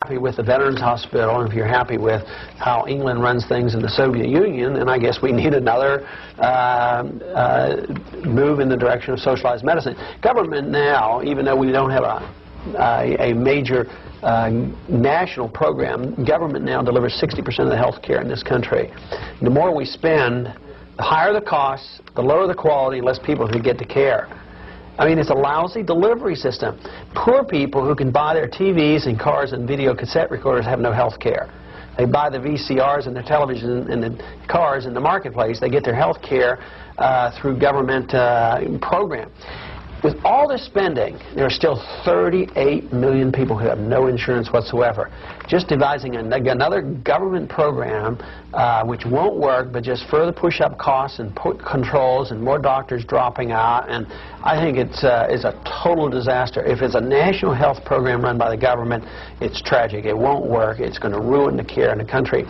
happy with the Veterans Hospital, and if you're happy with how England runs things in the Soviet Union, then I guess we need another move in the direction of socialized medicine. Government now, even though we don't have a major national program, government now delivers 60% of the health care in this country. The more we spend, the higher the costs, the lower the quality, less people can get the care. I mean, it's a lousy delivery system. Poor people who can buy their TVs and cars and video cassette recorders have no health care. They buy the VCRs and the television and the cars in the marketplace. They get their health care through government program. With all this spending, there are still 38 million people who have no insurance whatsoever. Just devising another government program which won't work, but just further push up costs and put controls and more doctors dropping out. And I think it's a total disaster. If it's a national health program run by the government, it's tragic. It won't work. It's going to ruin the care in the country.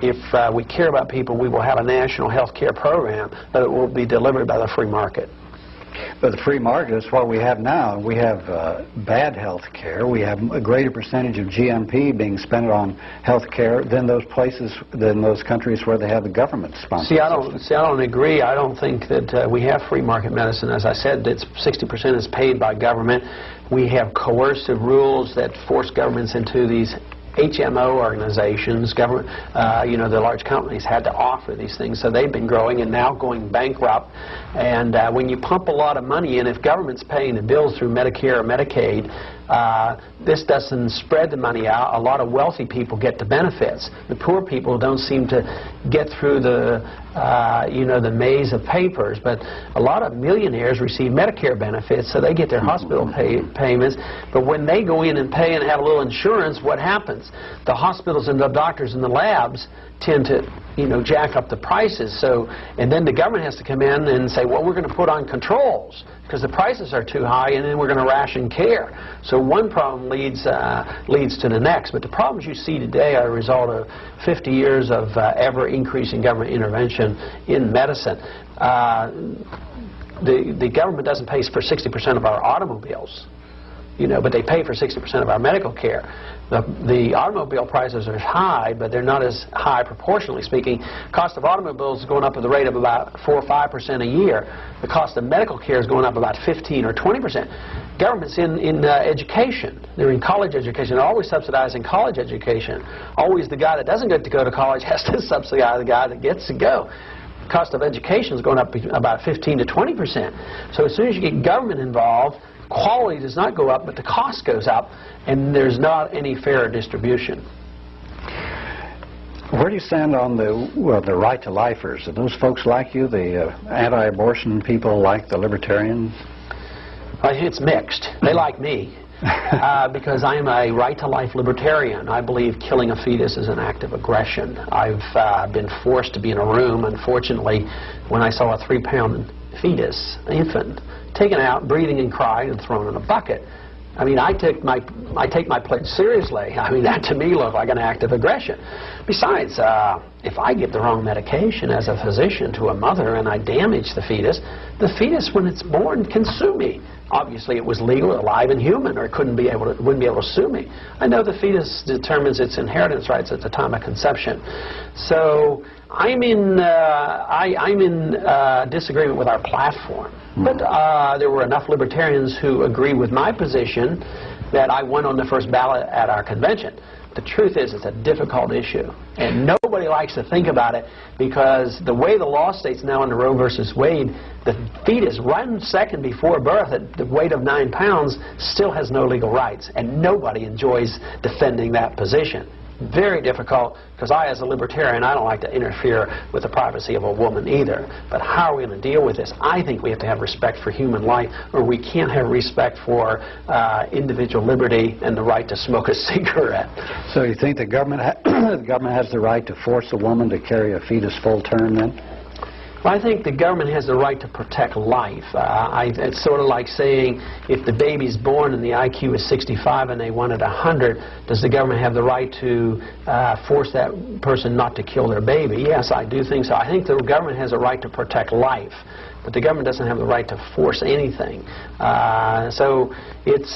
If we care about people, we will have a national health care program, but it will be delivered by the free market. But the free market is what we have now. We have bad health care. We have a greater percentage of GNP being spent on health care than those places, than those countries where they have the government sponsored. See, I don't agree. I don't think that we have free market medicine. As I said, it's 60% is paid by government. We have coercive rules that force governments into these HMO organizations. Government, the large companies had to offer these things, so they've been growing and now going bankrupt. And when you pump a lot of money in, if government's paying the bills through Medicare or Medicaid, this doesn't spread the money out. A lot of wealthy people get the benefits. The poor people don't seem to get through the the maze of papers. But a lot of millionaires receive Medicare benefits, so they get their hospital payments. But when they go in and pay and have a little insurance, what happens? The hospitals and the doctors and the labs tend to jack up the prices. So, and then the government has to come in and say, well, we're going to put on controls because the prices are too high, and then we're going to ration care. So one problem leads to the next. But the problems you see today are a result of 50 years of ever-increasing government intervention in medicine. The government doesn't pay for 60% of our automobiles, but they pay for 60% of our medical care. The automobile prices are high, but they're not as high proportionally speaking. Cost of automobiles is going up at the rate of about 4 or 5% a year. The cost of medical care is going up about 15 or 20%. Government's in education. They're in college education. They're always subsidizing college education. Always the guy that doesn't get to go to college has to subsidize the guy that gets to go. Cost of education is going up about 15 to 20%. So as soon as you get government involved, quality does not go up, but the cost goes up, and there's not any fair distribution. Where do you stand on the right-to-lifers? Are those folks like you, the anti-abortion people like the libertarians? It's mixed. They like me because I am a right-to-life libertarian. I believe killing a fetus is an act of aggression. I've been forced to be in a room, unfortunately, when I saw a 3-pound fetus, infant, taken out, breathing and crying, and thrown in a bucket. I mean, I take my pledge seriously. I mean, that to me looked like an act of aggression. Besides, if I give the wrong medication as a physician to a mother and I damage the fetus, when it's born can sue me. Obviously, it was legal, alive, and human, or it wouldn't be able to sue me. I know the fetus determines its inheritance rights at the time of conception. So I'm in disagreement with our platform. But there were enough libertarians who agree with my position that I won on the first ballot at our convention. The truth is, it's a difficult issue, and nobody likes to think about it because the way the law states now under Roe versus Wade, the fetus 1 second before birth at the weight of 9 pounds still has no legal rights, and nobody enjoys defending that position. Very difficult, because I, as a libertarian, I don't like to interfere with the privacy of a woman either. But how are we going to deal with this? I think we have to have respect for human life, or we can't have respect for individual liberty and the right to smoke a cigarette. So you think the government has the right to force a woman to carry a fetus full term then? Well, I think the government has the right to protect life. It's sort of like saying if the baby's born and the IQ is 65 and they wanted 100, does the government have the right to force that person not to kill their baby? Yes, I do think so. I think the government has a right to protect life, but the government doesn't have the right to force anything. So it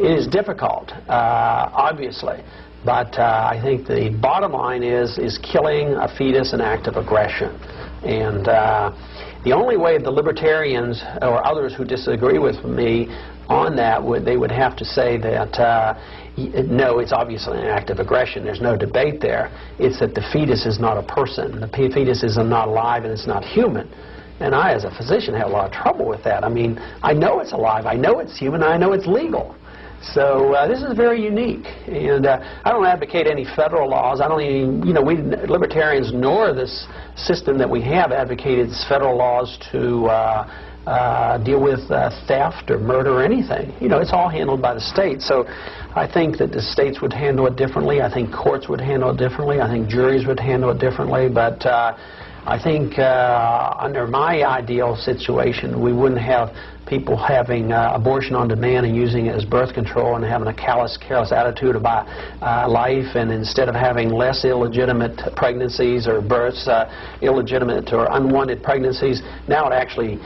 is difficult, obviously. But I think the bottom line is killing a fetus an act of aggression. And the only way the libertarians or others who disagree with me on that they would have to say that no, it's obviously an act of aggression. There's no debate there. It's that the fetus is not a person. The fetus is not alive and it's not human. And I, as a physician, have a lot of trouble with that. I mean, I know it's alive, I know it's human, I know it's legal. So this is very unique, and I don't advocate any federal laws. I don't even, we libertarians nor this system that we have advocated federal laws to deal with theft or murder or anything. It's all handled by the state. So I think that the states would handle it differently. I think courts would handle it differently. I think juries would handle it differently. But I think under my ideal situation, we wouldn't have people having abortion on demand and using it as birth control and having a careless attitude about life, and instead of having less illegitimate pregnancies or births, illegitimate or unwanted pregnancies, now it actually,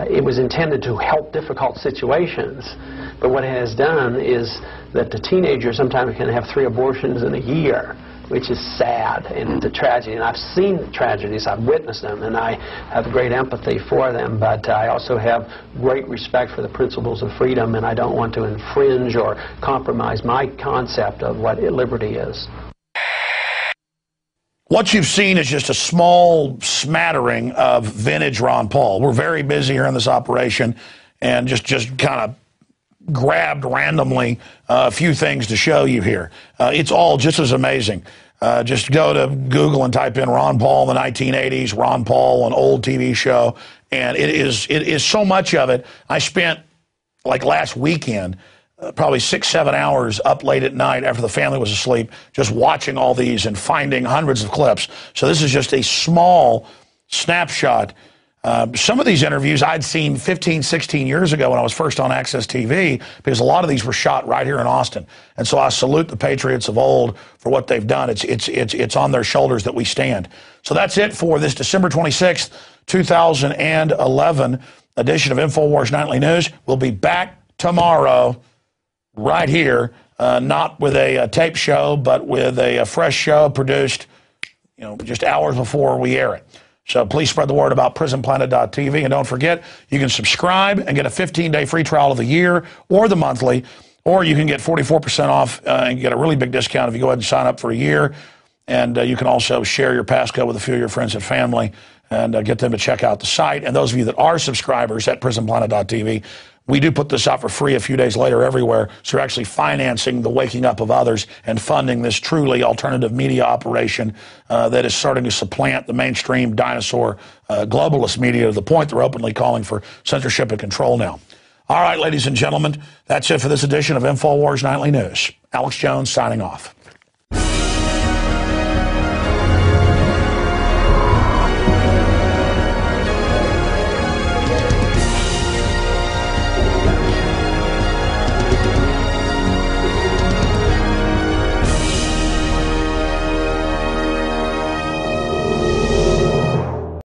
it was intended to help difficult situations. But what it has done is that the teenager sometimes can have 3 abortions in a year, which is sad, and it's a tragedy. And I've seen the tragedies, I've witnessed them, and I have great empathy for them, but I also have great respect for the principles of freedom, and I don't want to infringe or compromise my concept of what liberty is. What you've seen is just a small smattering of vintage Ron Paul. We're very busy here in this operation, and just kind of grabbed randomly a few things to show you here. It's all just as amazing. Just go to Google and type in Ron Paul in the 1980s, Ron Paul, an old TV show, and it is so much of it. I spent, like last weekend, probably 6-7 hours up late at night after the family was asleep, just watching all these and finding hundreds of clips. So this is just a small snapshot. Some of these interviews I'd seen 15, 16 years ago when I was first on Access TV, because a lot of these were shot right here in Austin. And so I salute the patriots of old for what they've done. It's on their shoulders that we stand. So that's it for this December 26th, 2011 edition of Infowars Nightly News. We'll be back tomorrow right here, not with a tape show, but with a fresh show produced, just hours before we air it. So please spread the word about prisonplanet.tv. And don't forget, you can subscribe and get a 15-day free trial of the year or the monthly, or you can get 44% off and get a really big discount if you go ahead and sign up for a year. And you can also share your passcode with a few of your friends and family and get them to check out the site. And those of you that are subscribers at prisonplanet.tv, we do put this out for free a few days later everywhere, so you're actually financing the waking up of others and funding this truly alternative media operation that is starting to supplant the mainstream dinosaur globalist media to the point they're openly calling for censorship and control now. All right, ladies and gentlemen, that's it for this edition of Infowars Nightly News. Alex Jones signing off.